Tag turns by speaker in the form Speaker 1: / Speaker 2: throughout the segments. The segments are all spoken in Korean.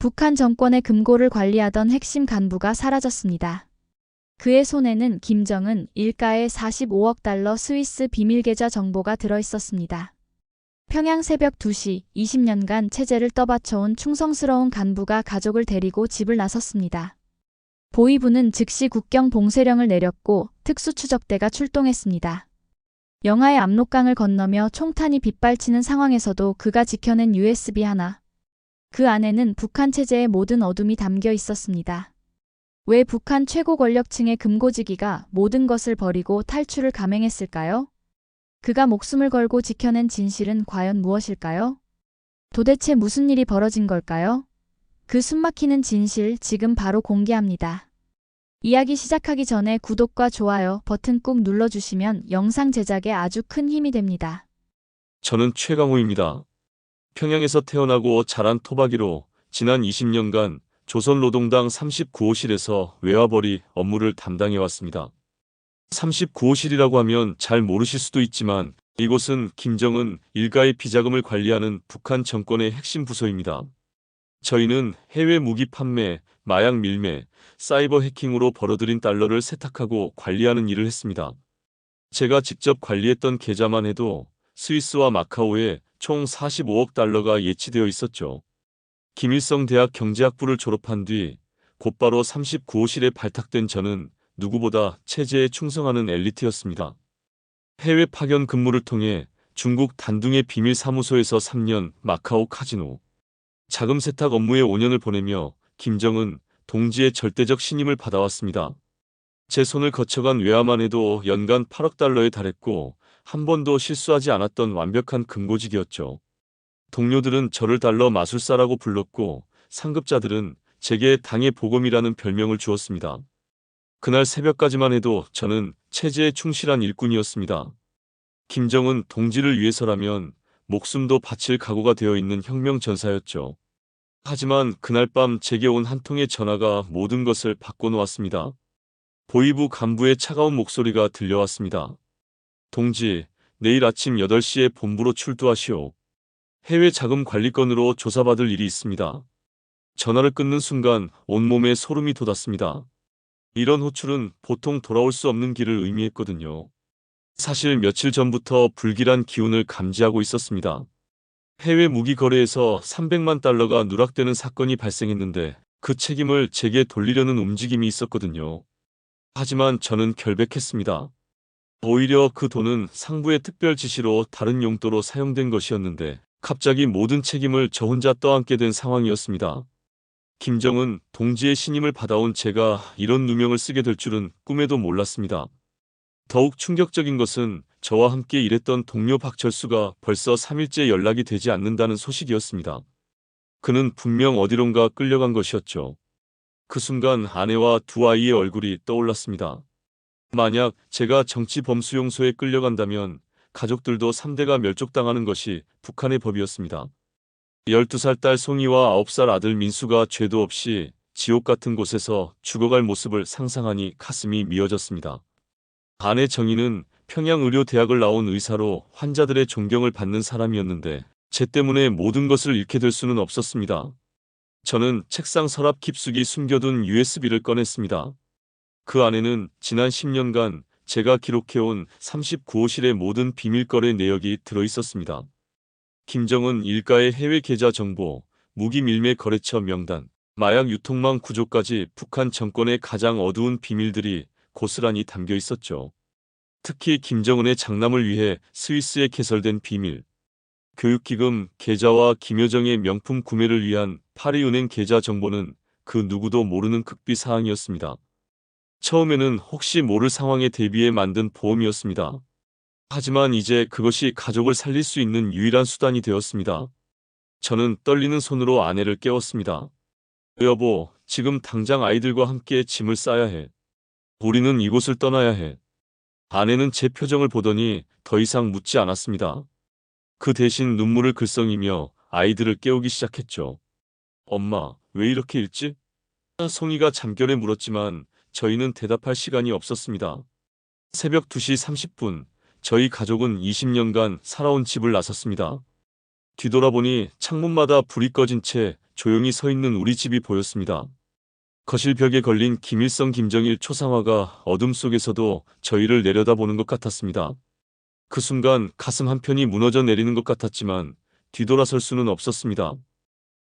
Speaker 1: 북한 정권의 금고를 관리하던 핵심 간부가 사라졌습니다. 그의 손에는 김정은 일가의 45억 달러 스위스 비밀계좌 정보가 들어있었습니다. 평양 새벽 2시 20년간 체제를 떠받쳐온 충성스러운 간부가 가족을 데리고 집을 나섰습니다. 보위부는 즉시 국경 봉쇄령을 내렸고 특수추적대가 출동했습니다. 영하의 압록강을 건너며 총탄이 빗발치는 상황에서도 그가 지켜낸 USB 하나. 그 안에는 북한 체제의 모든 어둠이 담겨 있었습니다. 왜 북한 최고 권력층의 금고지기가 모든 것을 버리고 탈출을 감행했을까요? 그가 목숨을 걸고 지켜낸 진실은 과연 무엇일까요? 도대체 무슨 일이 벌어진 걸까요? 그 숨막히는 진실 지금 바로 공개합니다. 이야기 시작하기 전에 구독과 좋아요 버튼 꾹 눌러주시면 영상 제작에 아주 큰 힘이 됩니다.
Speaker 2: 저는 최강호입니다. 평양에서 태어나고 자란 토박이로 지난 20년간 조선노동당 39호실에서 외화벌이 업무를 담당해왔습니다. 39호실이라고 하면 잘 모르실 수도 있지만 이곳은 김정은 일가의 비자금을 관리하는 북한 정권의 핵심 부서입니다. 저희는 해외 무기 판매, 마약 밀매, 사이버 해킹으로 벌어들인 달러를 세탁하고 관리하는 일을 했습니다. 제가 직접 관리했던 계좌만 해도 스위스와 마카오에 총 45억 달러가 예치되어 있었죠. 김일성 대학 경제학부를 졸업한 뒤 곧바로 39호실에 발탁된 저는 누구보다 체제에 충성하는 엘리트였습니다. 해외 파견 근무를 통해 중국 단둥의 비밀 사무소에서 3년, 마카오 카지노, 자금 세탁 업무에 5년을 보내며 김정은 동지의 절대적 신임을 받아왔습니다. 제 손을 거쳐간 외화만 해도 연간 8억 달러에 달했고 한 번도 실수하지 않았던 완벽한 금고직이었죠. 동료들은 저를 달러 마술사라고 불렀고 상급자들은 제게 당의 보검이라는 별명을 주었습니다. 그날 새벽까지만 해도 저는 체제에 충실한 일꾼이었습니다. 김정은 동지를 위해서라면 목숨도 바칠 각오가 되어 있는 혁명전사였죠. 하지만 그날 밤 제게 온 한 통의 전화가 모든 것을 바꿔놓았습니다. 보위부 간부의 차가운 목소리가 들려왔습니다. 동지, 내일 아침 8시에 본부로 출두하시오. 해외 자금 관리건으로 조사받을 일이 있습니다. 전화를 끊는 순간 온몸에 소름이 돋았습니다. 이런 호출은 보통 돌아올 수 없는 길을 의미했거든요. 사실 며칠 전부터 불길한 기운을 감지하고 있었습니다. 해외 무기 거래에서 300만 달러가 누락되는 사건이 발생했는데 그 책임을 제게 돌리려는 움직임이 있었거든요. 하지만 저는 결백했습니다. 오히려 그 돈은 상부의 특별 지시로 다른 용도로 사용된 것이었는데 갑자기 모든 책임을 저 혼자 떠안게 된 상황이었습니다. 김정은 동지의 신임을 받아온 제가 이런 누명을 쓰게 될 줄은 꿈에도 몰랐습니다. 더욱 충격적인 것은 저와 함께 일했던 동료 박철수가 벌써 3일째 연락이 되지 않는다는 소식이었습니다. 그는 분명 어디론가 끌려간 것이었죠. 그 순간 아내와 두 아이의 얼굴이 떠올랐습니다. 만약 제가 정치범수용소에 끌려간다면 가족들도 3대가 멸족당하는 것이 북한의 법이었습니다. 12살 딸 송이와 9살 아들 민수가 죄도 없이 지옥 같은 곳에서 죽어갈 모습을 상상하니 가슴이 미어졌습니다. 아내 정희는 평양의료대학을 나온 의사로 환자들의 존경을 받는 사람이었는데 제 때문에 모든 것을 잃게 될 수는 없었습니다. 저는 책상 서랍 깊숙이 숨겨둔 USB를 꺼냈습니다. 그 안에는 지난 10년간 제가 기록해온 39호실의 모든 비밀거래 내역이 들어있었습니다. 김정은 일가의 해외 계좌 정보, 무기 밀매 거래처 명단, 마약 유통망 구조까지 북한 정권의 가장 어두운 비밀들이 고스란히 담겨 있었죠. 특히 김정은의 장남을 위해 스위스에 개설된 비밀, 교육기금 계좌와 김여정의 명품 구매를 위한 파리은행 계좌 정보는 그 누구도 모르는 극비 사항이었습니다. 처음에는 혹시 모를 상황에 대비해 만든 보험이었습니다. 하지만 이제 그것이 가족을 살릴 수 있는 유일한 수단이 되었습니다. 저는 떨리는 손으로 아내를 깨웠습니다. 여보, 지금 당장 아이들과 함께 짐을 싸야 해. 우리는 이곳을 떠나야 해. 아내는 제 표정을 보더니 더 이상 묻지 않았습니다. 그 대신 눈물을 글썽이며 아이들을 깨우기 시작했죠. 엄마, 왜 이렇게 일찍? 송이가 잠결에 물었지만 저희는 대답할 시간이 없었습니다. 새벽 2시 30분, 저희 가족은 20년간 살아온 집을 나섰습니다. 뒤돌아보니 창문마다 불이 꺼진 채 조용히 서 있는 우리 집이 보였습니다. 거실 벽에 걸린 김일성 김정일 초상화가 어둠 속에서도 저희를 내려다보는 것 같았습니다. 그 순간 가슴 한편이 무너져 내리는 것 같았지만 뒤돌아설 수는 없었습니다.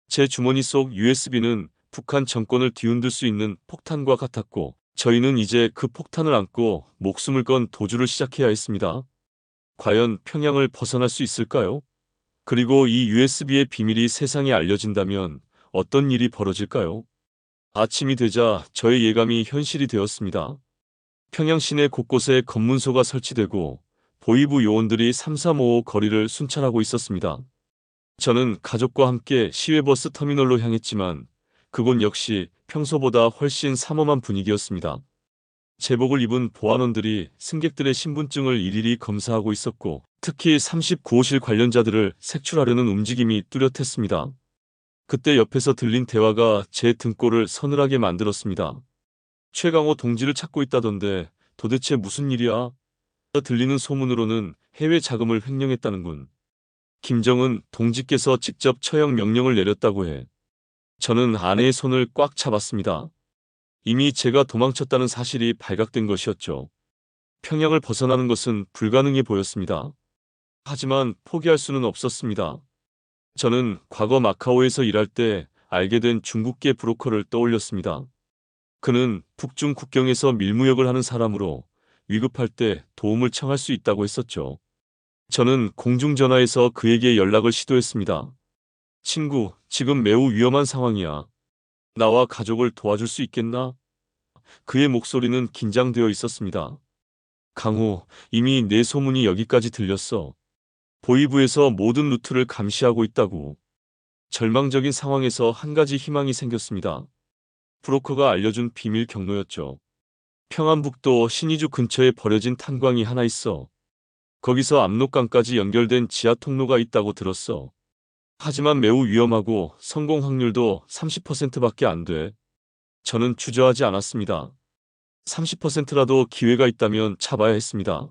Speaker 2: 제 주머니 속 USB는 북한 정권을 뒤흔들 수 있는 폭탄과 같았고 저희는 이제 그 폭탄을 안고 목숨을 건 도주를 시작해야 했습니다. 과연 평양을 벗어날 수 있을까요? 그리고 이 USB의 비밀이 세상에 알려진다면 어떤 일이 벌어질까요? 아침이 되자 저의 예감이 현실이 되었습니다. 평양 시내 곳곳에 검문소가 설치되고 보위부 요원들이 3355 거리를 순찰하고 있었습니다. 저는 가족과 함께 시외버스 터미널로 향했지만 그곳 역시 평소보다 훨씬 삼엄한 분위기였습니다. 제복을 입은 보안원들이 승객들의 신분증을 일일이 검사하고 있었고 특히 39호실 관련자들을 색출하려는 움직임이 뚜렷했습니다. 그때 옆에서 들린 대화가 제 등골을 서늘하게 만들었습니다. 최강호 동지를 찾고 있다던데 도대체 무슨 일이야? 들리는 소문으로는 해외 자금을 횡령했다는군. 김정은 동지께서 직접 처형 명령을 내렸다고 해. 저는 아내의 손을 꽉 잡았습니다. 이미 제가 도망쳤다는 사실이 발각된 것이었죠. 평양을 벗어나는 것은 불가능해 보였습니다. 하지만 포기할 수는 없었습니다. 저는 과거 마카오에서 일할 때 알게 된 중국계 브로커를 떠올렸습니다. 그는 북중 국경에서 밀무역을 하는 사람으로 위급할 때 도움을 청할 수 있다고 했었죠. 저는 공중전화에서 그에게 연락을 시도했습니다. 친구, 지금 매우 위험한 상황이야. 나와 가족을 도와줄 수 있겠나? 그의 목소리는 긴장되어 있었습니다. 강호, 이미 내 소문이 여기까지 들렸어. 보위부에서 모든 루트를 감시하고 있다고. 절망적인 상황에서 한 가지 희망이 생겼습니다. 브로커가 알려준 비밀 경로였죠. 평안북도 신의주 근처에 버려진 탄광이 하나 있어. 거기서 압록강까지 연결된 지하 통로가 있다고 들었어. 하지만 매우 위험하고 성공 확률도 30%밖에 안 돼. 저는 주저하지 않았습니다. 30%라도 기회가 있다면 잡아야 했습니다.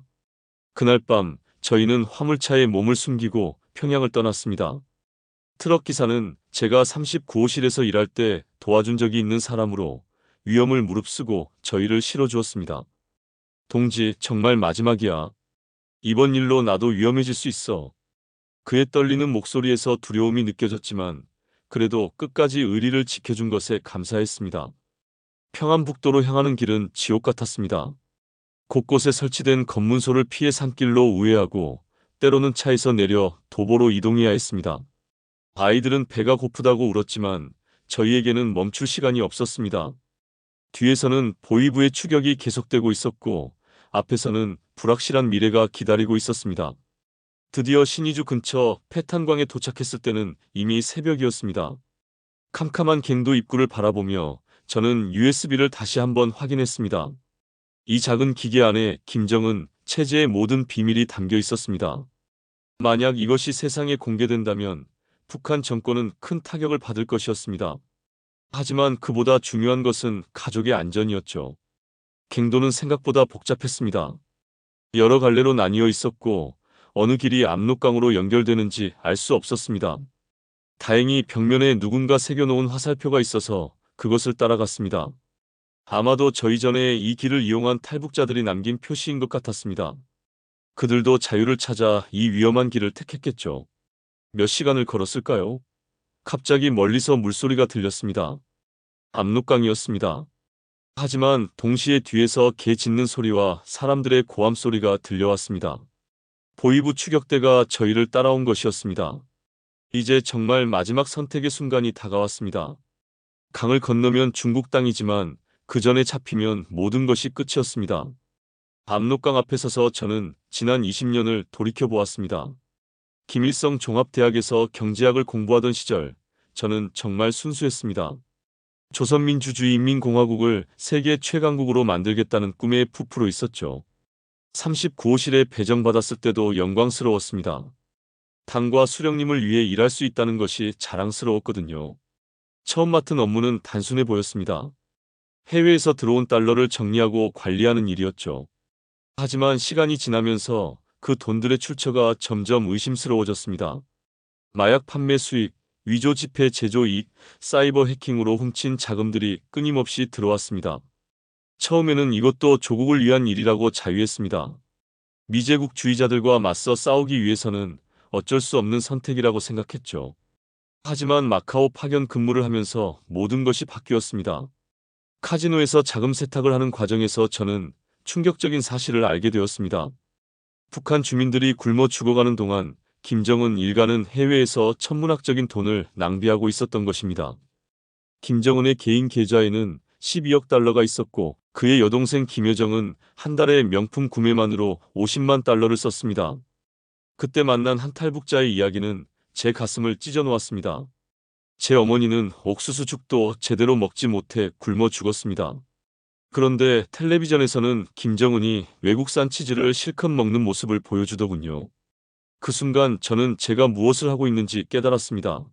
Speaker 2: 그날 밤 저희는 화물차에 몸을 숨기고 평양을 떠났습니다. 트럭 기사는 제가 39호실에서 일할 때 도와준 적이 있는 사람으로 위험을 무릅쓰고 저희를 실어주었습니다. 동지, 정말 마지막이야. 이번 일로 나도 위험해질 수 있어. 그의 떨리는 목소리에서 두려움이 느껴졌지만 그래도 끝까지 의리를 지켜준 것에 감사했습니다. 평안북도로 향하는 길은 지옥 같았습니다. 곳곳에 설치된 검문소를 피해 산길로 우회하고 때로는 차에서 내려 도보로 이동해야 했습니다. 아이들은 배가 고프다고 울었지만 저희에게는 멈출 시간이 없었습니다. 뒤에서는 보위부의 추격이 계속되고 있었고 앞에서는 불확실한 미래가 기다리고 있었습니다. 드디어 신의주 근처 패탄광에 도착했을 때는 이미 새벽이었습니다. 캄캄한 갱도 입구를 바라보며 저는 USB를 다시 한번 확인했습니다. 이 작은 기계 안에 김정은 체제의 모든 비밀이 담겨 있었습니다. 만약 이것이 세상에 공개된다면 북한 정권은 큰 타격을 받을 것이었습니다. 하지만 그보다 중요한 것은 가족의 안전이었죠. 갱도는 생각보다 복잡했습니다. 여러 갈래로 나뉘어 있었고 어느 길이 압록강으로 연결되는지 알 수 없었습니다. 다행히 벽면에 누군가 새겨놓은 화살표가 있어서 그것을 따라갔습니다. 아마도 저희 전에 이 길을 이용한 탈북자들이 남긴 표시인 것 같았습니다. 그들도 자유를 찾아 이 위험한 길을 택했겠죠. 몇 시간을 걸었을까요? 갑자기 멀리서 물소리가 들렸습니다. 압록강이었습니다. 하지만 동시에 뒤에서 개 짖는 소리와 사람들의 고함 소리가 들려왔습니다. 보위부 추격대가 저희를 따라온 것이었습니다. 이제 정말 마지막 선택의 순간이 다가왔습니다. 강을 건너면 중국 땅이지만 그 전에 잡히면 모든 것이 끝이었습니다. 압록강 앞에 서서 저는 지난 20년을 돌이켜보았습니다. 김일성 종합대학에서 경제학을 공부하던 시절 저는 정말 순수했습니다. 조선민주주의인민공화국을 세계 최강국으로 만들겠다는 꿈에 부풀어 있었죠. 39호실에 배정받았을 때도 영광스러웠습니다. 당과 수령님을 위해 일할 수 있다는 것이 자랑스러웠거든요. 처음 맡은 업무는 단순해 보였습니다. 해외에서 들어온 달러를 정리하고 관리하는 일이었죠. 하지만 시간이 지나면서 그 돈들의 출처가 점점 의심스러워졌습니다. 마약 판매 수익, 위조 지폐 제조 이익, 사이버 해킹으로 훔친 자금들이 끊임없이 들어왔습니다. 처음에는 이것도 조국을 위한 일이라고 자유했습니다. 미제국주의자들과 맞서 싸우기 위해서는 어쩔 수 없는 선택이라고 생각했죠. 하지만 마카오 파견 근무를 하면서 모든 것이 바뀌었습니다. 카지노에서 자금 세탁을 하는 과정에서 저는 충격적인 사실을 알게 되었습니다. 북한 주민들이 굶어 죽어가는 동안 김정은 일가는 해외에서 천문학적인 돈을 낭비하고 있었던 것입니다. 김정은의 개인 계좌에는 12억 달러가 있었고 그의 여동생 김여정은 한 달에 명품 구매만으로 50만 달러를 썼습니다. 그때 만난 한 탈북자의 이야기는 제 가슴을 찢어 놓았습니다. 제 어머니는 옥수수죽도 제대로 먹지 못해 굶어 죽었습니다. 그런데 텔레비전에서는 김정은이 외국산 치즈를 실컷 먹는 모습을 보여주더군요. 그 순간 저는 제가 무엇을 하고 있는지 깨달았습니다.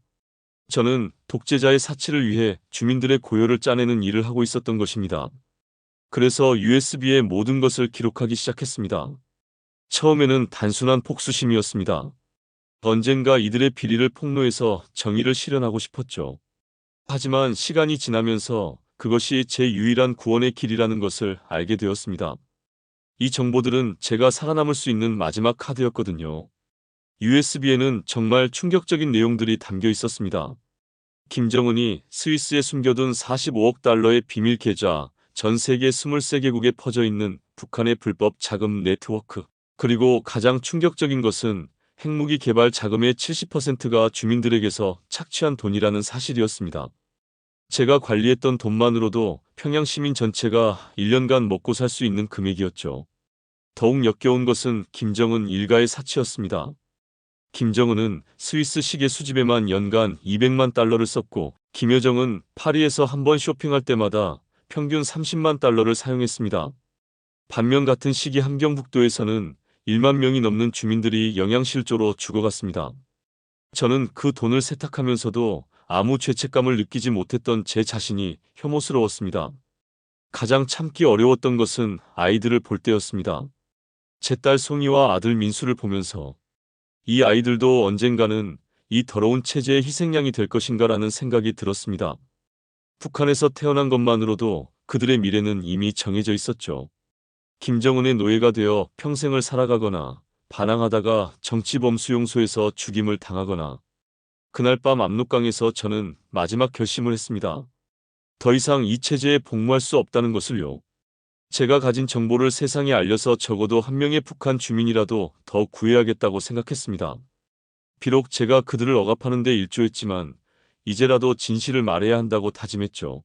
Speaker 2: 저는 독재자의 사치를 위해 주민들의 고열을 짜내는 일을 하고 있었던 것입니다. 그래서 USB에 모든 것을 기록하기 시작했습니다. 처음에는 단순한 폭수심이었습니다. 언젠가 이들의 비리를 폭로해서 정의를 실현하고 싶었죠. 하지만 시간이 지나면서 그것이 제 유일한 구원의 길이라는 것을 알게 되었습니다. 이 정보들은 제가 살아남을 수 있는 마지막 카드였거든요. USB에는 정말 충격적인 내용들이 담겨 있었습니다. 김정은이 스위스에 숨겨둔 45억 달러의 비밀 계좌, 전 세계 23개국에 퍼져 있는 북한의 불법 자금 네트워크, 그리고 가장 충격적인 것은 핵무기 개발 자금의 70%가 주민들에게서 착취한 돈이라는 사실이었습니다. 제가 관리했던 돈만으로도 평양 시민 전체가 1년간 먹고 살 수 있는 금액이었죠. 더욱 역겨운 것은 김정은 일가의 사치였습니다. 김정은은 스위스 시계 수집에만 연간 200만 달러를 썼고 김여정은 파리에서 한 번 쇼핑할 때마다 평균 30만 달러를 사용했습니다. 반면 같은 시기 함경북도에서는 1만 명이 넘는 주민들이 영양실조로 죽어갔습니다. 저는 그 돈을 세탁하면서도 아무 죄책감을 느끼지 못했던 제 자신이 혐오스러웠습니다. 가장 참기 어려웠던 것은 아이들을 볼 때였습니다. 제 딸 송이와 아들 민수를 보면서 이 아이들도 언젠가는 이 더러운 체제의 희생양이 될 것인가라는 생각이 들었습니다. 북한에서 태어난 것만으로도 그들의 미래는 이미 정해져 있었죠. 김정은의 노예가 되어 평생을 살아가거나 반항하다가 정치범수용소에서 죽임을 당하거나 그날 밤 압록강에서 저는 마지막 결심을 했습니다. 더 이상 이 체제에 복무할 수 없다는 것을요. 제가 가진 정보를 세상에 알려서 적어도 한 명의 북한 주민이라도 더 구해야겠다고 생각했습니다. 비록 제가 그들을 억압하는 데 일조했지만 이제라도 진실을 말해야 한다고 다짐했죠.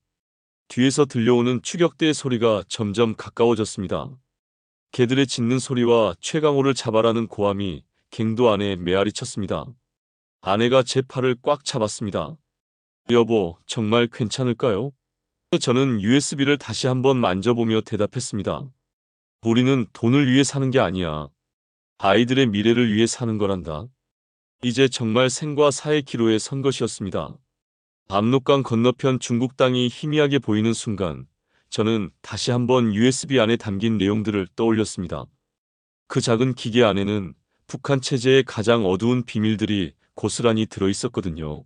Speaker 2: 뒤에서 들려오는 추격대의 소리가 점점 가까워졌습니다. 개들의 짖는 소리와 최강호를 잡아라는 고함이 갱도 안에 메아리 쳤습니다. 아내가 제 팔을 꽉 잡았습니다. 여보, 정말 괜찮을까요? 저는 USB를 다시 한번 만져보며 대답했습니다. 우리는 돈을 위해 사는 게 아니야. 아이들의 미래를 위해 사는 거란다. 이제 정말 생과 사의 기로에 선 것이었습니다. 압록강 건너편 중국 땅이 희미하게 보이는 순간 저는 다시 한번 USB 안에 담긴 내용들을 떠올렸습니다. 그 작은 기계 안에는 북한 체제의 가장 어두운 비밀들이 고스란히 들어있었거든요.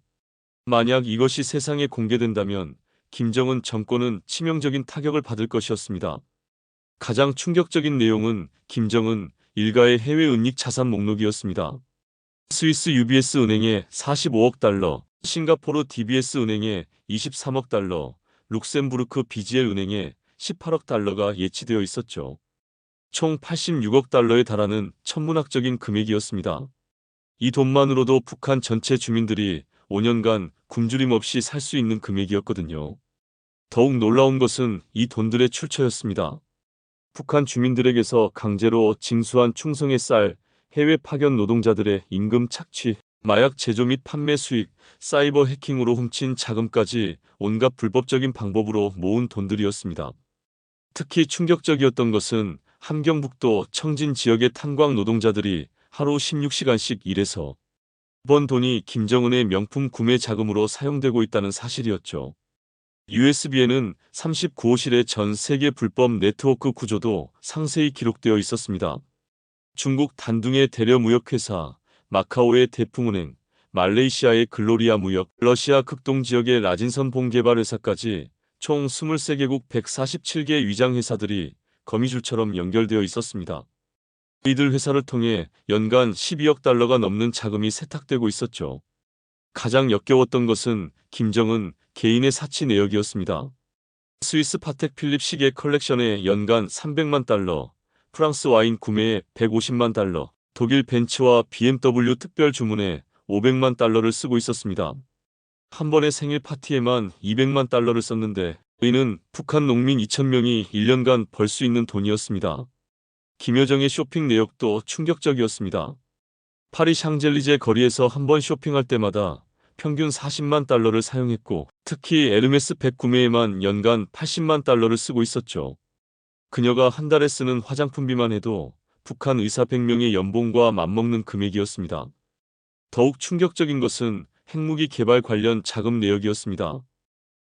Speaker 2: 만약 이것이 세상에 공개된다면 김정은 정권은 치명적인 타격을 받을 것이었습니다. 가장 충격적인 내용은 김정은 일가의 해외 은닉 자산 목록이었습니다. 스위스 UBS 은행에 45억 달러, 싱가포르 DBS 은행에 23억 달러, 룩셈부르크 BGL 은행에 18억 달러가 예치되어 있었죠. 총 86억 달러에 달하는 천문학적인 금액이었습니다. 이 돈만으로도 북한 전체 주민들이 5년간 굶주림 없이 살 수 있는 금액이었거든요. 더욱 놀라운 것은 이 돈들의 출처였습니다. 북한 주민들에게서 강제로 징수한 충성의 쌀, 해외 파견 노동자들의 임금 착취, 마약 제조 및 판매 수익, 사이버 해킹으로 훔친 자금까지 온갖 불법적인 방법으로 모은 돈들이었습니다. 특히 충격적이었던 것은 함경북도 청진 지역의 탄광 노동자들이 하루 16시간씩 일해서 번 돈이 김정은의 명품 구매 자금으로 사용되고 있다는 사실이었죠. USB에는 39호실의 전 세계 불법 네트워크 구조도 상세히 기록되어 있었습니다. 중국 단둥의 대려 무역회사, 마카오의 대풍은행, 말레이시아의 글로리아 무역, 러시아 극동 지역의 라진선 봉개발회사까지 총 23개국 147개 위장회사들이 거미줄처럼 연결되어 있었습니다. 이들 회사를 통해 연간 12억 달러가 넘는 자금이 세탁되고 있었죠. 가장 역겨웠던 것은 김정은 개인의 사치 내역이었습니다. 스위스 파텍 필립 시계 컬렉션에 연간 300만 달러, 프랑스 와인 구매에 150만 달러, 독일 벤츠와 BMW 특별 주문에 500만 달러를 쓰고 있었습니다. 한 번의 생일 파티에만 200만 달러를 썼는데 이는 북한 농민 2,000명이 1년간 벌 수 있는 돈이었습니다. 김여정의 쇼핑 내역도 충격적이었습니다. 파리 샹젤리제 거리에서 한 번 쇼핑할 때마다 평균 40만 달러를 사용했고 특히 에르메스 백 구매에만 연간 80만 달러를 쓰고 있었죠. 그녀가 한 달에 쓰는 화장품비만 해도 북한 의사 100명의 연봉과 맞먹는 금액이었습니다. 더욱 충격적인 것은 핵무기 개발 관련 자금 내역이었습니다.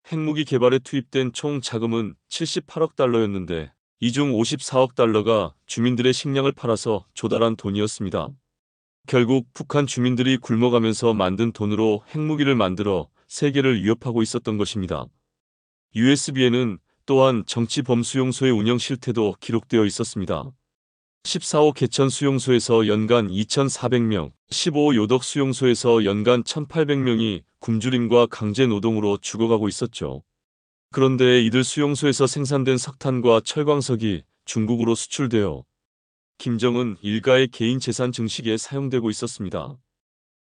Speaker 2: 핵무기 개발에 투입된 총 자금은 78억 달러였는데 이 중 54억 달러가 주민들의 식량을 팔아서 조달한 돈이었습니다. 결국 북한 주민들이 굶어가면서 만든 돈으로 핵무기를 만들어 세계를 위협하고 있었던 것입니다. USB에는 또한 정치 범수용소의 운영 실태도 기록되어 있었습니다. 14호 개천 수용소에서 연간 2,400명, 15호 요덕 수용소에서 연간 1,800명이 굶주림과 강제 노동으로 죽어가고 있었죠. 그런데 이들 수용소에서 생산된 석탄과 철광석이 중국으로 수출되어 김정은 일가의 개인 재산 증식에 사용되고 있었습니다.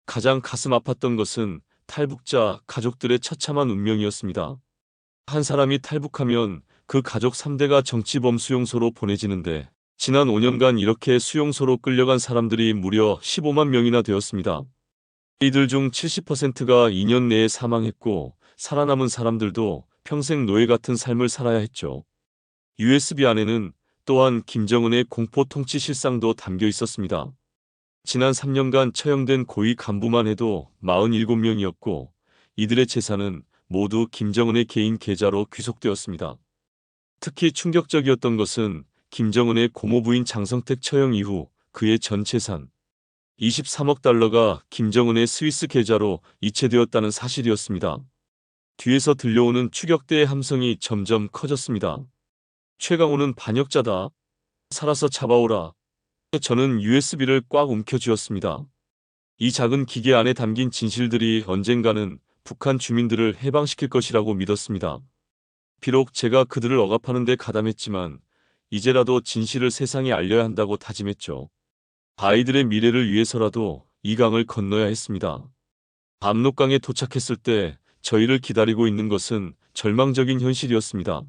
Speaker 2: 가장 가슴 아팠던 것은 탈북자 가족들의 처참한 운명이었습니다. 한 사람이 탈북하면 그 가족 3대가 정치범 수용소로 보내지는데 지난 5년간 이렇게 수용소로 끌려간 사람들이 무려 15만 명이나 되었습니다. 이들 중 70%가 2년 내에 사망했고 살아남은 사람들도 평생 노예 같은 삶을 살아야 했죠. USB 안에는 또한 김정은의 공포 통치 실상도 담겨 있었습니다. 지난 3년간 처형된 고위 간부만 해도 47명이었고 이들의 재산은 모두 김정은의 개인 계좌로 귀속되었습니다. 특히 충격적이었던 것은 김정은의 고모부인 장성택 처형 이후 그의 전 재산 23억 달러가 김정은의 스위스 계좌로 이체되었다는 사실이었습니다. 뒤에서 들려오는 추격대의 함성이 점점 커졌습니다. 최강호는 반역자다. 살아서 잡아오라. 저는 USB를 꽉 움켜쥐었습니다. 이 작은 기계 안에 담긴 진실들이 언젠가는 북한 주민들을 해방시킬 것이라고 믿었습니다. 비록 제가 그들을 억압하는 데 가담했지만 이제라도 진실을 세상에 알려야 한다고 다짐했죠. 아이들의 미래를 위해서라도 이 강을 건너야 했습니다. 압록강에 도착했을 때 저희를 기다리고 있는 것은 절망적인 현실이었습니다.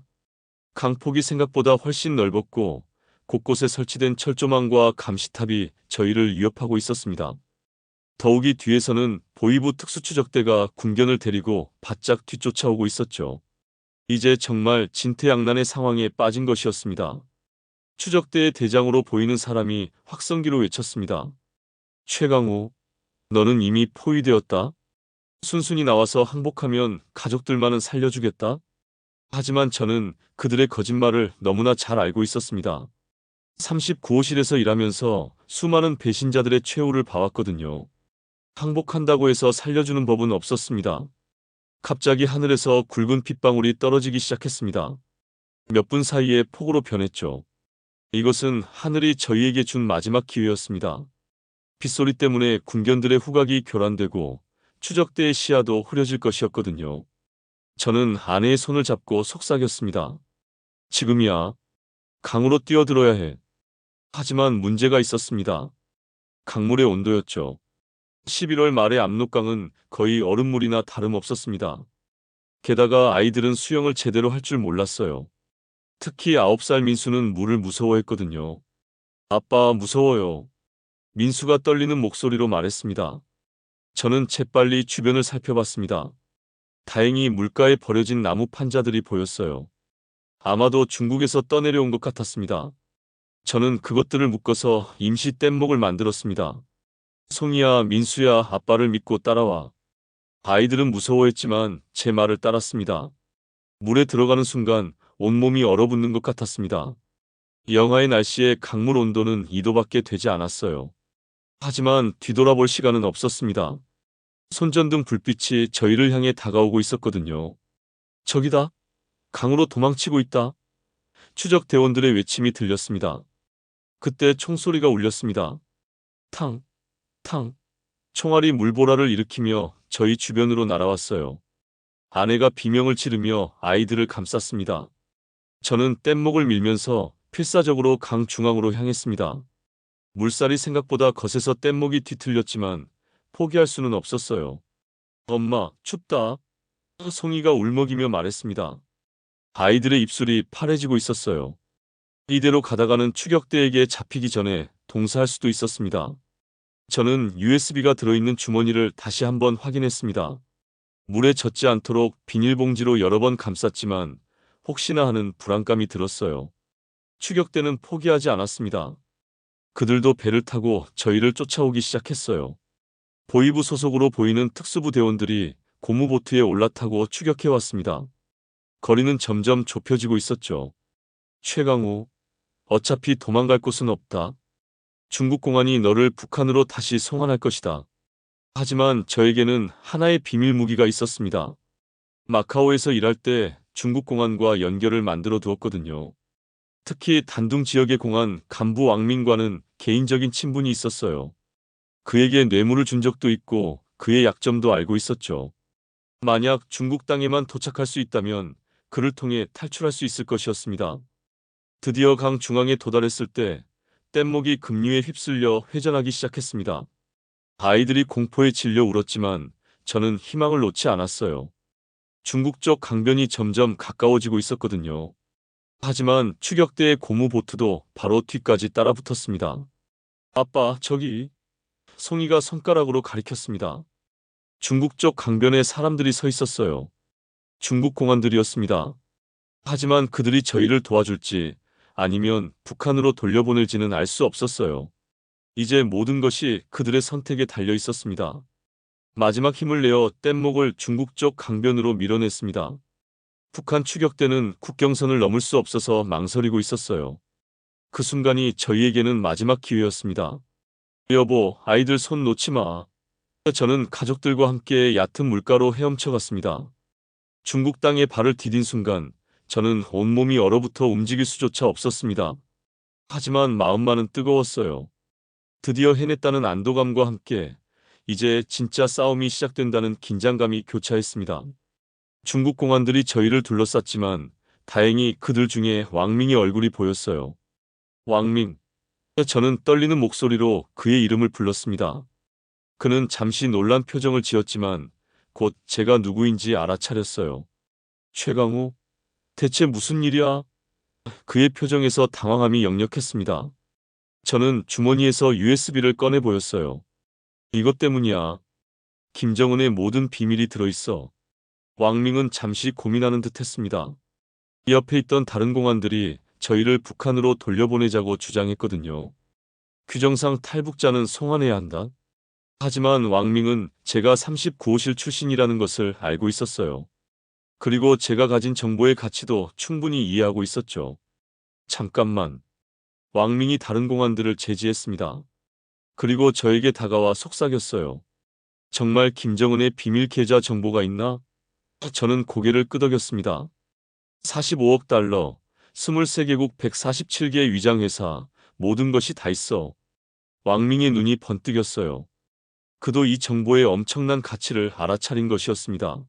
Speaker 2: 강폭이 생각보다 훨씬 넓었고 곳곳에 설치된 철조망과 감시탑이 저희를 위협하고 있었습니다. 더욱이 뒤에서는 보위부 특수추적대가 군견을 데리고 바짝 뒤쫓아오고 있었죠. 이제 정말 진퇴양난의 상황에 빠진 것이었습니다. 추적대의 대장으로 보이는 사람이 확성기로 외쳤습니다. 최강호, 너는 이미 포위되었다. 순순히 나와서 항복하면 가족들만은 살려주겠다. 하지만 저는 그들의 거짓말을 너무나 잘 알고 있었습니다. 39호실에서 일하면서 수많은 배신자들의 최후를 봐왔거든요. 항복한다고 해서 살려주는 법은 없었습니다. 갑자기 하늘에서 굵은 핏방울이 떨어지기 시작했습니다. 몇 분 사이에 폭우로 변했죠. 이것은 하늘이 저희에게 준 마지막 기회였습니다. 빗소리 때문에 군견들의 후각이 교란되고 추적대의 시야도 흐려질 것이었거든요. 저는 아내의 손을 잡고 속삭였습니다. 지금이야. 강으로 뛰어들어야 해. 하지만 문제가 있었습니다. 강물의 온도였죠. 11월 말의 압록강은 거의 얼음물이나 다름없었습니다. 게다가 아이들은 수영을 제대로 할 줄 몰랐어요. 특히 9살 민수는 물을 무서워했거든요. 아빠, 무서워요. 민수가 떨리는 목소리로 말했습니다. 저는 재빨리 주변을 살펴봤습니다. 다행히 물가에 버려진 나무 판자들이 보였어요. 아마도 중국에서 떠내려온 것 같았습니다. 저는 그것들을 묶어서 임시 뗏목을 만들었습니다. 송이야, 민수야, 아빠를 믿고 따라와. 아이들은 무서워했지만 제 말을 따랐습니다. 물에 들어가는 순간 온몸이 얼어붙는 것 같았습니다. 영하의 날씨에 강물 온도는 2도밖에 되지 않았어요. 하지만 뒤돌아볼 시간은 없었습니다. 손전등 불빛이 저희를 향해 다가오고 있었거든요. 저기다! 강으로 도망치고 있다! 추적 대원들의 외침이 들렸습니다. 그때 총소리가 울렸습니다. 탕! 탕! 총알이 물보라를 일으키며 저희 주변으로 날아왔어요. 아내가 비명을 지르며 아이들을 감쌌습니다. 저는 뗏목을 밀면서 필사적으로 강 중앙으로 향했습니다. 물살이 생각보다 거세서 뗏목이 뒤틀렸지만 포기할 수는 없었어요. 엄마, 춥다. 송이가 울먹이며 말했습니다. 아이들의 입술이 파래지고 있었어요. 이대로 가다가는 추격대에게 잡히기 전에 동사할 수도 있었습니다. 저는 USB가 들어있는 주머니를 다시 한번 확인했습니다. 물에 젖지 않도록 비닐봉지로 여러 번 감쌌지만 혹시나 하는 불안감이 들었어요. 추격대는 포기하지 않았습니다. 그들도 배를 타고 저희를 쫓아오기 시작했어요. 보이부 소속으로 보이는 특수부 대원들이 고무보트에 올라타고 추격해왔습니다. 거리는 점점 좁혀지고 있었죠. 최강우, 어차피 도망갈 곳은 없다. 중국 공안이 너를 북한으로 다시 송환할 것이다. 하지만 저에게는 하나의 비밀 무기가 있었습니다. 마카오에서 일할 때 중국 공안과 연결을 만들어 두었거든요. 특히 단둥 지역의 공안 간부 왕민과는 개인적인 친분이 있었어요. 그에게 뇌물을 준 적도 있고 그의 약점도 알고 있었죠. 만약 중국 땅에만 도착할 수 있다면 그를 통해 탈출할 수 있을 것이었습니다. 드디어 강 중앙에 도달했을 때 뗏목이 급류에 휩쓸려 회전하기 시작했습니다. 아이들이 공포에 질려 울었지만 저는 희망을 놓지 않았어요. 중국 쪽 강변이 점점 가까워지고 있었거든요. 하지만 추격대의 고무보트도 바로 뒤까지 따라붙었습니다. 아빠, 저기. 송이가 손가락으로 가리켰습니다. 중국 쪽 강변에 사람들이 서 있었어요. 중국 공안들이었습니다. 하지만 그들이 저희를 도와줄지 아니면 북한으로 돌려보낼지는 알 수 없었어요. 이제 모든 것이 그들의 선택에 달려 있었습니다. 마지막 힘을 내어 뗏목을 중국 쪽 강변으로 밀어냈습니다. 북한 추격대는 국경선을 넘을 수 없어서 망설이고 있었어요. 그 순간이 저희에게는 마지막 기회였습니다. 여보, 아이들 손 놓지 마. 저는 가족들과 함께 얕은 물가로 헤엄쳐 갔습니다. 중국 땅에 발을 디딘 순간 저는 온몸이 얼어붙어 움직일 수조차 없었습니다. 하지만 마음만은 뜨거웠어요. 드디어 해냈다는 안도감과 함께 이제 진짜 싸움이 시작된다는 긴장감이 교차했습니다. 중국 공안들이 저희를 둘러쌌지만 다행히 그들 중에 왕밍의 얼굴이 보였어요. 왕밍. 저는 떨리는 목소리로 그의 이름을 불렀습니다. 그는 잠시 놀란 표정을 지었지만 곧 제가 누구인지 알아차렸어요. 최강우? 대체 무슨 일이야? 그의 표정에서 당황함이 역력했습니다. 저는 주머니에서 USB를 꺼내 보였어요. 이것 때문이야. 김정은의 모든 비밀이 들어있어. 왕밍은 잠시 고민하는 듯 했습니다. 옆에 있던 다른 공안들이 저희를 북한으로 돌려보내자고 주장했거든요. 규정상 탈북자는 송환해야 한다. 하지만 왕밍은 제가 39호실 출신이라는 것을 알고 있었어요. 그리고 제가 가진 정보의 가치도 충분히 이해하고 있었죠. 잠깐만. 왕밍이 다른 공안들을 제지했습니다. 그리고 저에게 다가와 속삭였어요. 정말 김정은의 비밀 계좌 정보가 있나? 저는 고개를 끄덕였습니다. 45억 달러, 23개국 147개 위장회사, 모든 것이 다 있어. 왕밍의 눈이 번뜩였어요. 그도 이 정보의 엄청난 가치를 알아차린 것이었습니다.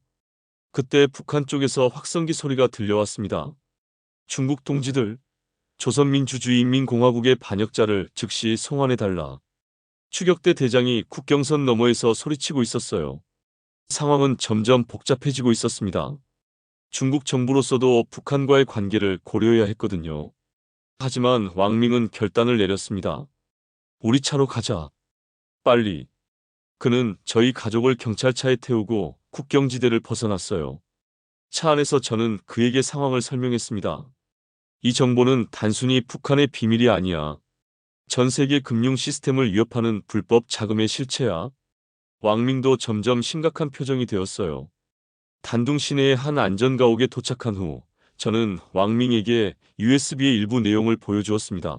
Speaker 2: 그때 북한 쪽에서 확성기 소리가 들려왔습니다. 중국 동지들, 조선민주주의인민공화국의 반역자를 즉시 송환해달라. 추격대 대장이 국경선 너머에서 소리치고 있었어요. 상황은 점점 복잡해지고 있었습니다. 중국 정부로서도 북한과의 관계를 고려해야 했거든요. 하지만 왕밍은 결단을 내렸습니다. 우리 차로 가자. 빨리. 그는 저희 가족을 경찰차에 태우고 국경지대를 벗어났어요. 차 안에서 저는 그에게 상황을 설명했습니다. 이 정보는 단순히 북한의 비밀이 아니야. 전 세계 금융 시스템을 위협하는 불법 자금의 실체야. 왕밍도 점점 심각한 표정이 되었어요. 단둥 시내의 한 안전가옥에 도착한 후 저는 왕밍에게 USB의 일부 내용을 보여주었습니다.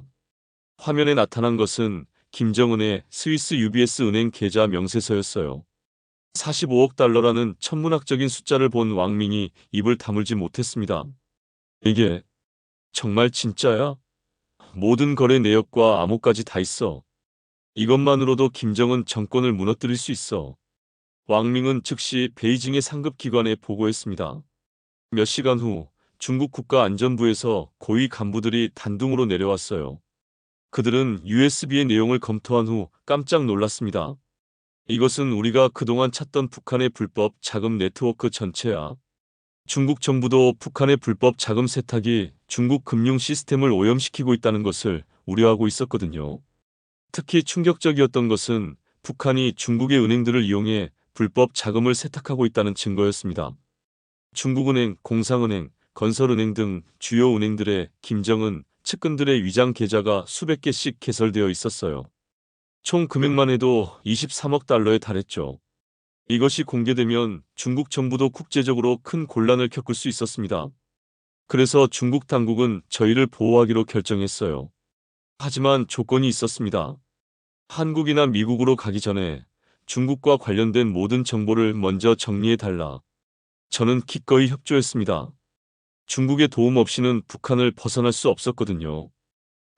Speaker 2: 화면에 나타난 것은 김정은의 스위스 UBS 은행 계좌 명세서였어요. 45억 달러라는 천문학적인 숫자를 본 왕밍이 입을 다물지 못했습니다. 이게 정말 진짜야? 모든 거래 내역과 암호까지 다 있어. 이것만으로도 김정은 정권을 무너뜨릴 수 있어. 왕밍은 즉시 베이징의 상급 기관에 보고했습니다. 몇 시간 후 중국 국가안전부에서 고위 간부들이 단둥으로 내려왔어요. 그들은 USB의 내용을 검토한 후 깜짝 놀랐습니다. 이것은 우리가 그동안 찾던 북한의 불법 자금 네트워크 전체야. 중국 정부도 북한의 불법 자금 세탁이 중국 금융 시스템을 오염시키고 있다는 것을 우려하고 있었거든요. 특히 충격적이었던 것은 북한이 중국의 은행들을 이용해 불법 자금을 세탁하고 있다는 증거였습니다. 중국은행, 공상은행, 건설은행 등 주요 은행들의 김정은 측근들의 위장 계좌가 수백 개씩 개설되어 있었어요. 총 금액만 해도 23억 달러에 달했죠. 이것이 공개되면 중국 정부도 국제적으로 큰 곤란을 겪을 수 있었습니다. 그래서 중국 당국은 저희를 보호하기로 결정했어요. 하지만 조건이 있었습니다. 한국이나 미국으로 가기 전에 중국과 관련된 모든 정보를 먼저 정리해달라. 저는 기꺼이 협조했습니다. 중국의 도움 없이는 북한을 벗어날 수 없었거든요.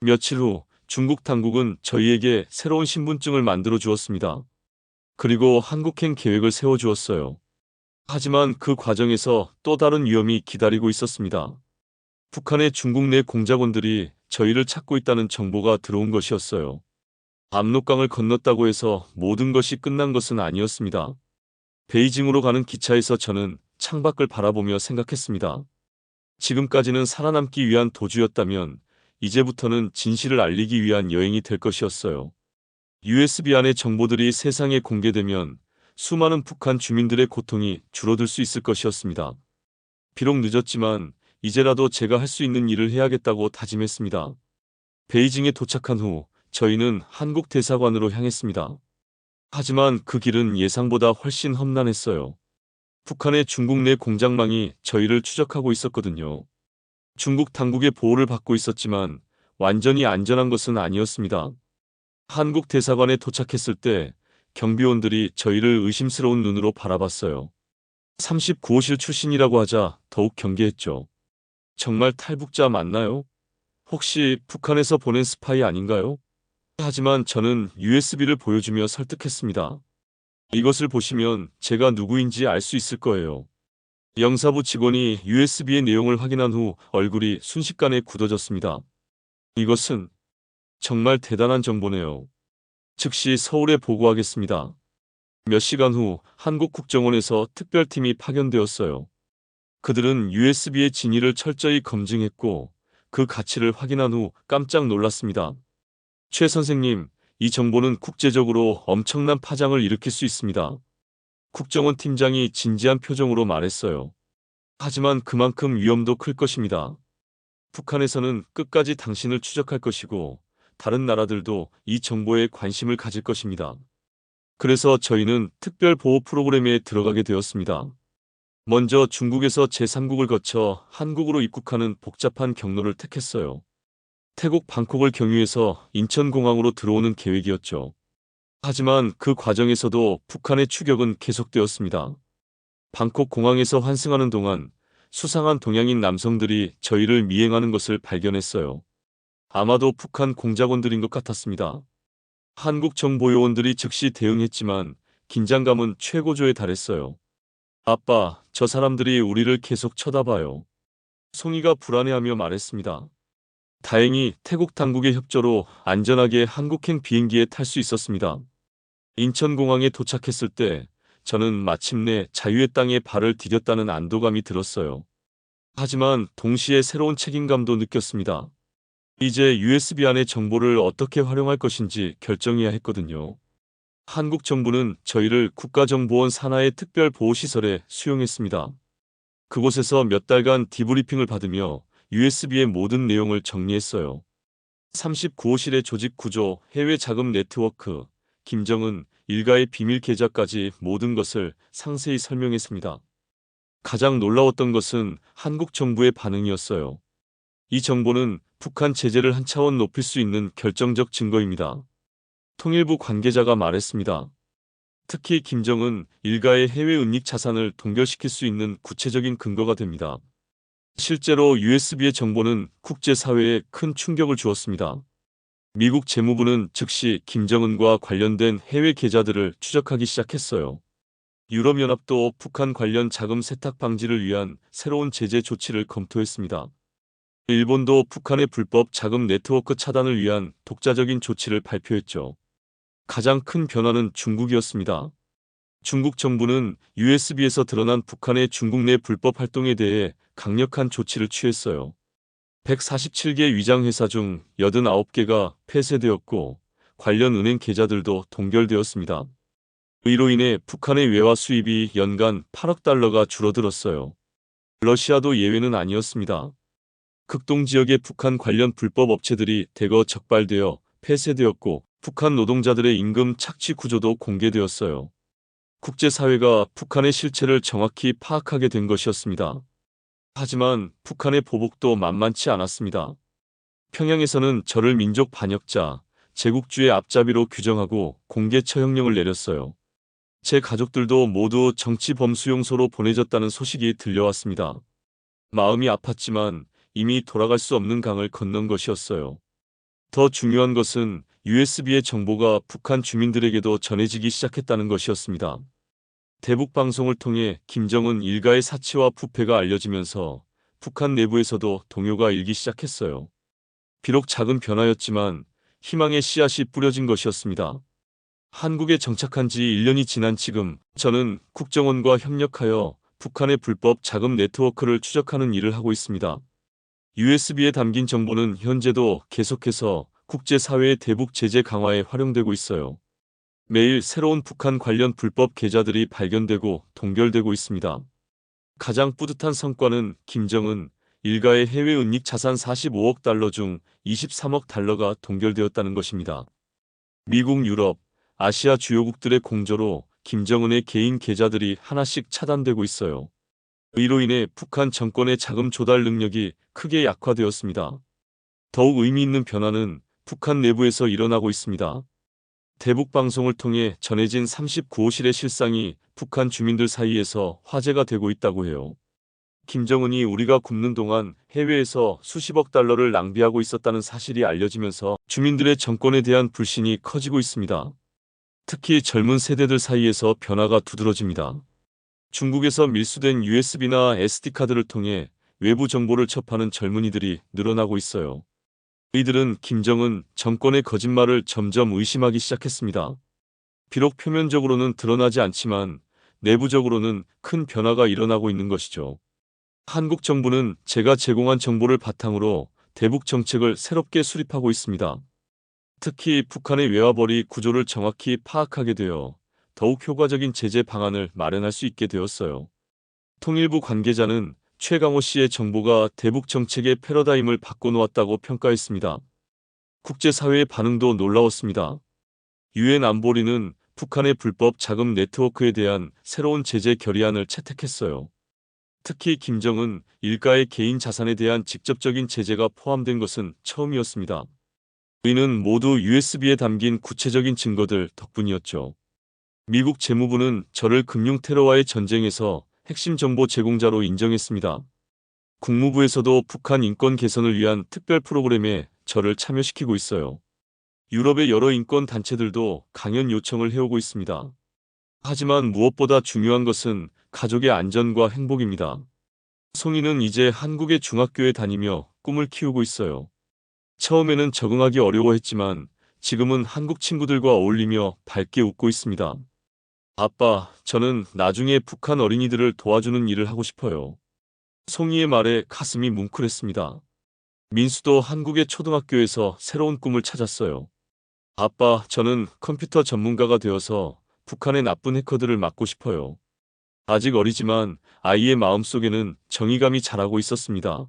Speaker 2: 며칠 후 중국 당국은 저희에게 새로운 신분증을 만들어 주었습니다. 그리고 한국행 계획을 세워 주었어요. 하지만 그 과정에서 또 다른 위험이 기다리고 있었습니다. 북한의 중국 내 공작원들이 저희를 찾고 있다는 정보가 들어온 것이었어요. 압록강을 건넜다고 해서 모든 것이 끝난 것은 아니었습니다. 베이징으로 가는 기차에서 저는 창밖을 바라보며 생각했습니다. 지금까지는 살아남기 위한 도주였다면 이제부터는 진실을 알리기 위한 여행이 될 것이었어요. USB 안의 정보들이 세상에 공개되면 수많은 북한 주민들의 고통이 줄어들 수 있을 것이었습니다. 비록 늦었지만 이제라도 제가 할 수 있는 일을 해야겠다고 다짐했습니다. 베이징에 도착한 후 저희는 한국 대사관으로 향했습니다. 하지만 그 길은 예상보다 훨씬 험난했어요. 북한의 중국 내 공작망이 저희를 추적하고 있었거든요. 중국 당국의 보호를 받고 있었지만 완전히 안전한 것은 아니었습니다. 한국 대사관에 도착했을 때 경비원들이 저희를 의심스러운 눈으로 바라봤어요. 39호실 출신이라고 하자 더욱 경계했죠. 정말 탈북자 맞나요? 혹시 북한에서 보낸 스파이 아닌가요? 하지만 저는 USB를 보여주며 설득했습니다. 이것을 보시면 제가 누구인지 알 수 있을 거예요. 영사부 직원이 USB의 내용을 확인한 후 얼굴이 순식간에 굳어졌습니다. 이것은 정말 대단한 정보네요. 즉시 서울에 보고하겠습니다. 몇 시간 후 한국 국정원에서 특별팀이 파견되었어요. 그들은 USB의 진위를 철저히 검증했고 그 가치를 확인한 후 깜짝 놀랐습니다. 최 선생님, 이 정보는 국제적으로 엄청난 파장을 일으킬 수 있습니다. 국정원 팀장이 진지한 표정으로 말했어요. 하지만 그만큼 위험도 클 것입니다. 북한에서는 끝까지 당신을 추적할 것이고 다른 나라들도 이 정보에 관심을 가질 것입니다. 그래서 저희는 특별 보호 프로그램에 들어가게 되었습니다. 먼저 중국에서 제3국을 거쳐 한국으로 입국하는 복잡한 경로를 택했어요. 태국 방콕을 경유해서 인천공항으로 들어오는 계획이었죠. 하지만 그 과정에서도 북한의 추격은 계속되었습니다. 방콕 공항에서 환승하는 동안 수상한 동양인 남성들이 저희를 미행하는 것을 발견했어요. 아마도 북한 공작원들인 것 같았습니다. 한국 정보요원들이 즉시 대응했지만 긴장감은 최고조에 달했어요. 아빠, 저 사람들이 우리를 계속 쳐다봐요. 송이가 불안해하며 말했습니다. 다행히 태국 당국의 협조로 안전하게 한국행 비행기에 탈 수 있었습니다. 인천공항에 도착했을 때 저는 마침내 자유의 땅에 발을 디뎠다는 안도감이 들었어요. 하지만 동시에 새로운 책임감도 느꼈습니다. 이제 USB 안의 정보를 어떻게 활용할 것인지 결정해야 했거든요. 한국 정부는 저희를 국가정보원 산하의 특별보호시설에 수용했습니다. 그곳에서 몇 달간 디브리핑을 받으며 USB의 모든 내용을 정리했어요. 39호실의 조직 구조, 해외 자금 네트워크, 김정은 일가의 비밀 계좌까지 모든 것을 상세히 설명했습니다. 가장 놀라웠던 것은 한국 정부의 반응이었어요. 이 정보는 북한 제재를 한 차원 높일 수 있는 결정적 증거입니다. 통일부 관계자가 말했습니다. 특히 김정은 일가의 해외 은닉 자산을 동결시킬 수 있는 구체적인 근거가 됩니다. 실제로 USB의 정보는 국제사회에 큰 충격을 주었습니다. 미국 재무부는 즉시 김정은과 관련된 해외 계좌들을 추적하기 시작했어요. 유럽연합도 북한 관련 자금 세탁 방지를 위한 새로운 제재 조치를 검토했습니다. 일본도 북한의 불법 자금 네트워크 차단을 위한 독자적인 조치를 발표했죠. 가장 큰 변화는 중국이었습니다. 중국 정부는 USB에서 드러난 북한의 중국 내 불법 활동에 대해 강력한 조치를 취했어요. 147개 위장회사 중 89개가 폐쇄되었고 관련 은행 계좌들도 동결되었습니다. 이로 인해 북한의 외화 수입이 연간 8억 달러가 줄어들었어요. 러시아도 예외는 아니었습니다. 극동 지역의 북한 관련 불법 업체들이 대거 적발되어 폐쇄되었고 북한 노동자들의 임금 착취 구조도 공개되었어요. 국제사회가 북한의 실체를 정확히 파악하게 된 것이었습니다. 하지만 북한의 보복도 만만치 않았습니다. 평양에서는 저를 민족 반역자, 제국주의 앞잡이로 규정하고 공개 처형령을 내렸어요. 제 가족들도 모두 정치 범수용소로 보내졌다는 소식이 들려왔습니다. 마음이 아팠지만 이미 돌아갈 수 없는 강을 건넌 것이었어요. 더 중요한 것은 USB의 정보가 북한 주민들에게도 전해지기 시작했다는 것이었습니다. 대북 방송을 통해 김정은 일가의 사치와 부패가 알려지면서 북한 내부에서도 동요가 일기 시작했어요. 비록 작은 변화였지만 희망의 씨앗이 뿌려진 것이었습니다. 한국에 정착한 지 1년이 지난 지금 저는 국정원과 협력하여 북한의 불법 자금 네트워크를 추적하는 일을 하고 있습니다. USB에 담긴 정보는 현재도 계속해서 국제사회의 대북 제재 강화에 활용되고 있어요. 매일 새로운 북한 관련 불법 계좌들이 발견되고 동결되고 있습니다. 가장 뿌듯한 성과는 김정은 일가의 해외 은닉 자산 45억 달러 중 23억 달러가 동결되었다는 것입니다. 미국, 유럽, 아시아 주요국들의 공조로 김정은의 개인 계좌들이 하나씩 차단되고 있어요. 이로 인해 북한 정권의 자금 조달 능력이 크게 약화되었습니다. 더욱 의미 있는 변화는 북한 내부에서 일어나고 있습니다. 대북 방송을 통해 전해진 39호실의 실상이 북한 주민들 사이에서 화제가 되고 있다고 해요. 김정은이 우리가 굶는 동안 해외에서 수십억 달러를 낭비하고 있었다는 사실이 알려지면서 주민들의 정권에 대한 불신이 커지고 있습니다. 특히 젊은 세대들 사이에서 변화가 두드러집니다. 중국에서 밀수된 USB나 SD카드를 통해 외부 정보를 접하는 젊은이들이 늘어나고 있어요. 이들은 김정은 정권의 거짓말을 점점 의심하기 시작했습니다. 비록 표면적으로는 드러나지 않지만 내부적으로는 큰 변화가 일어나고 있는 것이죠. 한국 정부는 제가 제공한 정보를 바탕으로 대북 정책을 새롭게 수립하고 있습니다. 특히 북한의 외화벌이 구조를 정확히 파악하게 되어 더욱 효과적인 제재 방안을 마련할 수 있게 되었어요. 통일부 관계자는 최강호 씨의 정보가 대북 정책의 패러다임을 바꿔놓았다고 평가했습니다. 국제사회의 반응도 놀라웠습니다. 유엔 안보리는 북한의 불법 자금 네트워크에 대한 새로운 제재 결의안을 채택했어요. 특히 김정은 일가의 개인 자산에 대한 직접적인 제재가 포함된 것은 처음이었습니다. 이는 모두 USB에 담긴 구체적인 증거들 덕분이었죠. 미국 재무부는 저를 금융테러와의 전쟁에서 핵심 정보 제공자로 인정했습니다. 국무부에서도 북한 인권 개선을 위한 특별 프로그램에 저를 참여시키고 있어요. 유럽의 여러 인권 단체들도 강연 요청을 해오고 있습니다. 하지만 무엇보다 중요한 것은 가족의 안전과 행복입니다. 송이는 이제 한국의 중학교에 다니며 꿈을 키우고 있어요. 처음에는 적응하기 어려워했지만 지금은 한국 친구들과 어울리며 밝게 웃고 있습니다. 아빠, 저는 나중에 북한 어린이들을 도와주는 일을 하고 싶어요. 송이의 말에 가슴이 뭉클했습니다. 민수도 한국의 초등학교에서 새로운 꿈을 찾았어요. 아빠, 저는 컴퓨터 전문가가 되어서 북한의 나쁜 해커들을 막고 싶어요. 아직 어리지만 아이의 마음속에는 정의감이 자라고 있었습니다.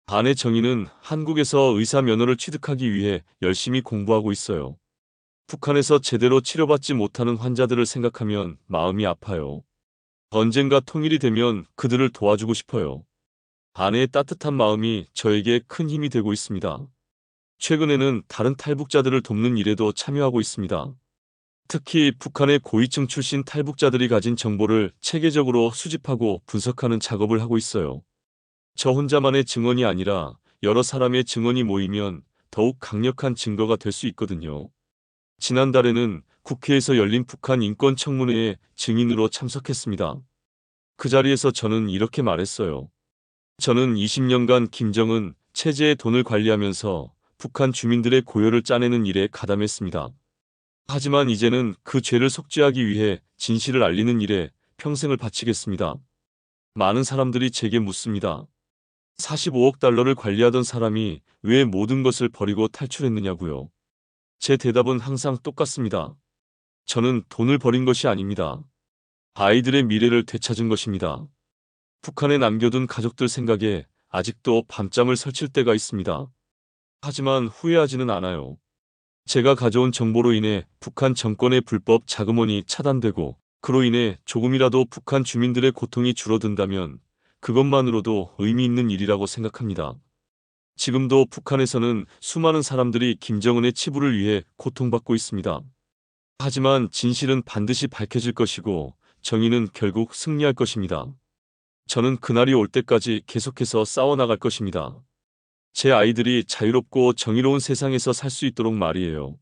Speaker 2: 아내 정의는 한국에서 의사 면허를 취득하기 위해 열심히 공부하고 있어요. 북한에서 제대로 치료받지 못하는 환자들을 생각하면 마음이 아파요. 언젠가 통일이 되면 그들을 도와주고 싶어요. 아내의 따뜻한 마음이 저에게 큰 힘이 되고 있습니다. 최근에는 다른 탈북자들을 돕는 일에도 참여하고 있습니다. 특히 북한의 고위층 출신 탈북자들이 가진 정보를 체계적으로 수집하고 분석하는 작업을 하고 있어요. 저 혼자만의 증언이 아니라 여러 사람의 증언이 모이면 더욱 강력한 증거가 될 수 있거든요. 지난달에는 국회에서 열린 북한 인권청문회에 증인으로 참석했습니다. 그 자리에서 저는 이렇게 말했어요. 저는 20년간 김정은 체제의 돈을 관리하면서 북한 주민들의 고열을 짜내는 일에 가담했습니다. 하지만 이제는 그 죄를 속죄하기 위해 진실을 알리는 일에 평생을 바치겠습니다. 많은 사람들이 제게 묻습니다. 45억 달러를 관리하던 사람이 왜 모든 것을 버리고 탈출했느냐고요. 제 대답은 항상 똑같습니다. 저는 돈을 버린 것이 아닙니다. 아이들의 미래를 되찾은 것입니다. 북한에 남겨둔 가족들 생각에 아직도 밤잠을 설칠 때가 있습니다. 하지만 후회하지는 않아요. 제가 가져온 정보로 인해 북한 정권의 불법 자금원이 차단되고 그로 인해 조금이라도 북한 주민들의 고통이 줄어든다면 그것만으로도 의미 있는 일이라고 생각합니다. 지금도 북한에서는 수많은 사람들이 김정은의 치부를 위해 고통받고 있습니다. 하지만 진실은 반드시 밝혀질 것이고 정의는 결국 승리할 것입니다. 저는 그날이 올 때까지 계속해서 싸워나갈 것입니다. 제 아이들이 자유롭고 정의로운 세상에서 살 수 있도록 말이에요.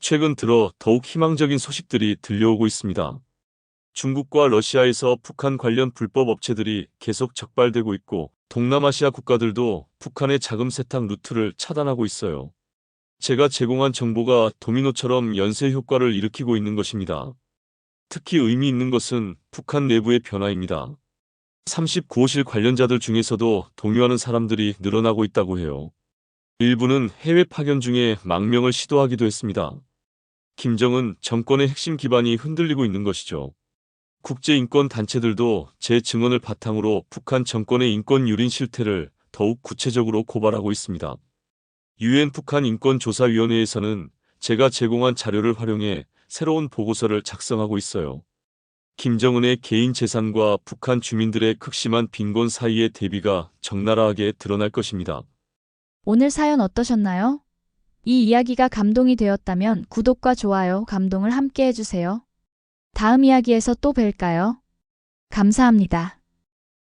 Speaker 2: 최근 들어 더욱 희망적인 소식들이 들려오고 있습니다. 중국과 러시아에서 북한 관련 불법 업체들이 계속 적발되고 있고 동남아시아 국가들도 북한의 자금 세탁 루트를 차단하고 있어요. 제가 제공한 정보가 도미노처럼 연쇄 효과를 일으키고 있는 것입니다. 특히 의미 있는 것은 북한 내부의 변화입니다. 39호실 관련자들 중에서도 동요하는 사람들이 늘어나고 있다고 해요. 일부는 해외 파견 중에 망명을 시도하기도 했습니다. 김정은 정권의 핵심 기반이 흔들리고 있는 것이죠. 국제인권단체들도 제 증언을 바탕으로 북한 정권의 인권 유린 실태를 더욱 구체적으로 고발하고 있습니다. 유엔 북한 인권조사위원회에서는 제가 제공한 자료를 활용해 새로운 보고서를 작성하고 있어요. 김정은의 개인 재산과 북한 주민들의 극심한 빈곤 사이의 대비가 적나라하게 드러날 것입니다.
Speaker 1: 오늘 사연 어떠셨나요? 이 이야기가 감동이 되었다면 구독과 좋아요, 감동을 함께 해주세요. 다음 이야기에서 또 뵐까요? 감사합니다.